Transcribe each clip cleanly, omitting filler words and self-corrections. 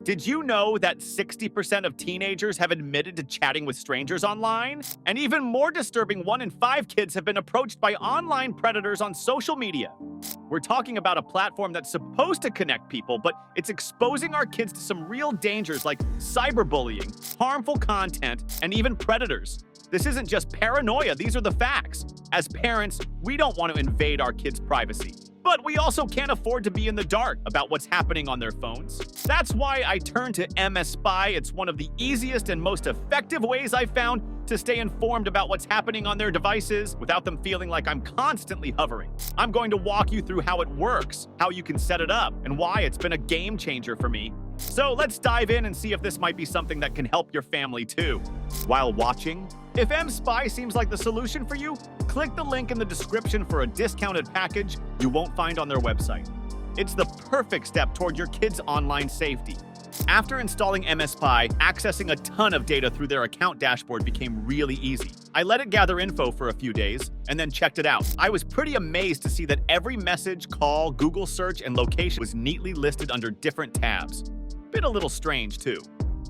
Did you know that 60% of teenagers have admitted to chatting with strangers online? And even more disturbing, 1 in 5 kids have been approached by online predators on social media. We're talking about a platform that's supposed to connect people, but it's exposing our kids to some real dangers like cyberbullying, harmful content, and even predators. This isn't just paranoia, these are the facts. As parents, we don't want to invade our kids' privacy. But we also can't afford to be in the dark about what's happening on their phones. That's why I turned to mSpy. It's one of the easiest and most effective ways I've found to stay informed about what's happening on their devices without them feeling like I'm constantly hovering. I'm going to walk you through how it works, how you can set it up, and why it's been a game changer for me. So let's dive in and see if this might be something that can help your family too. While watching, if mSpy seems like the solution for you, click the link in the description for a discounted package you won't find on their website. It's the perfect step toward your kids' online safety. After installing mSpy, accessing a ton of data through their account dashboard became really easy. I let it gather info for a few days and then checked it out. I was pretty amazed to see that every message, call, Google search, and location was neatly listed under different tabs. Bit a little strange too.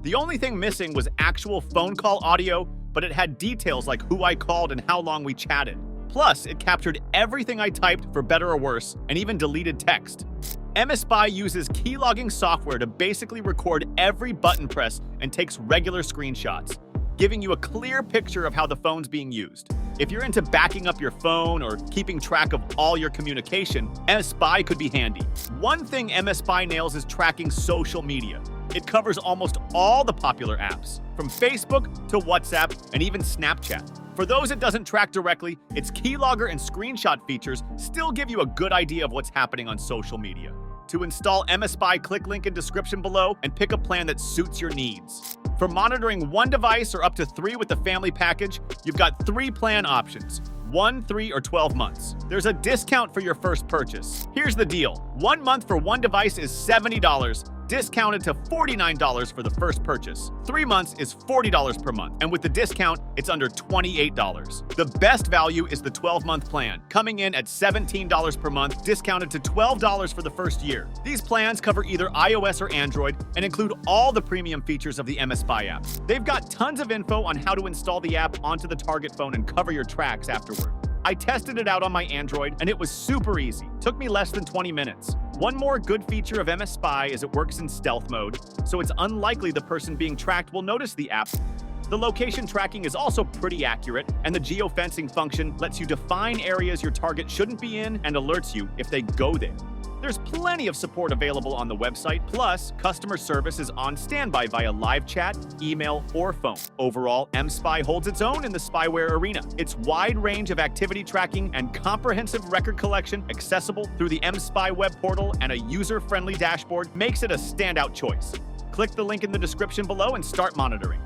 The only thing missing was actual phone call audio, but it had details like who I called and how long we chatted. Plus, it captured everything I typed for better or worse, and even deleted text. mSpy uses keylogging software to basically record every button press and takes regular screenshots, giving you a clear picture of how the phone's being used. If you're into backing up your phone or keeping track of all your communication, mSpy could be handy. One thing mSpy nails is tracking social media. It covers almost all the popular apps, from Facebook to WhatsApp and even Snapchat. For those it doesn't track directly, its keylogger and screenshot features still give you a good idea of what's happening on social media. To install mSpy, click link in description below and pick a plan that suits your needs. For monitoring one device or up to 3 with the family package, you've got 3 plan options: 1, 3, or 12 months. There's a discount for your first purchase. Here's the deal. 1 month for one device is $70, discounted to $49 for the first purchase. 3 months is $40 per month, and with the discount, it's under $28. The best value is the 12-month plan, coming in at $17 per month, discounted to $12 for the first year. These plans cover either iOS or Android and include all the premium features of the mSpy app. They've got tons of info on how to install the app onto the target phone and cover your tracks afterward. I tested it out on my Android, and it was super easy. Took me less than 20 minutes. One more good feature of mSpy is it works in stealth mode, so it's unlikely the person being tracked will notice the app. The location tracking is also pretty accurate, and the geofencing function lets you define areas your target shouldn't be in and alerts you if they go there. There's plenty of support available on the website, plus customer service is on standby via live chat, email, or phone. Overall, mSpy holds its own in the spyware arena. Its wide range of activity tracking and comprehensive record collection, accessible through the mSpy web portal and a user-friendly dashboard, makes it a standout choice. Click the link in the description below and start monitoring.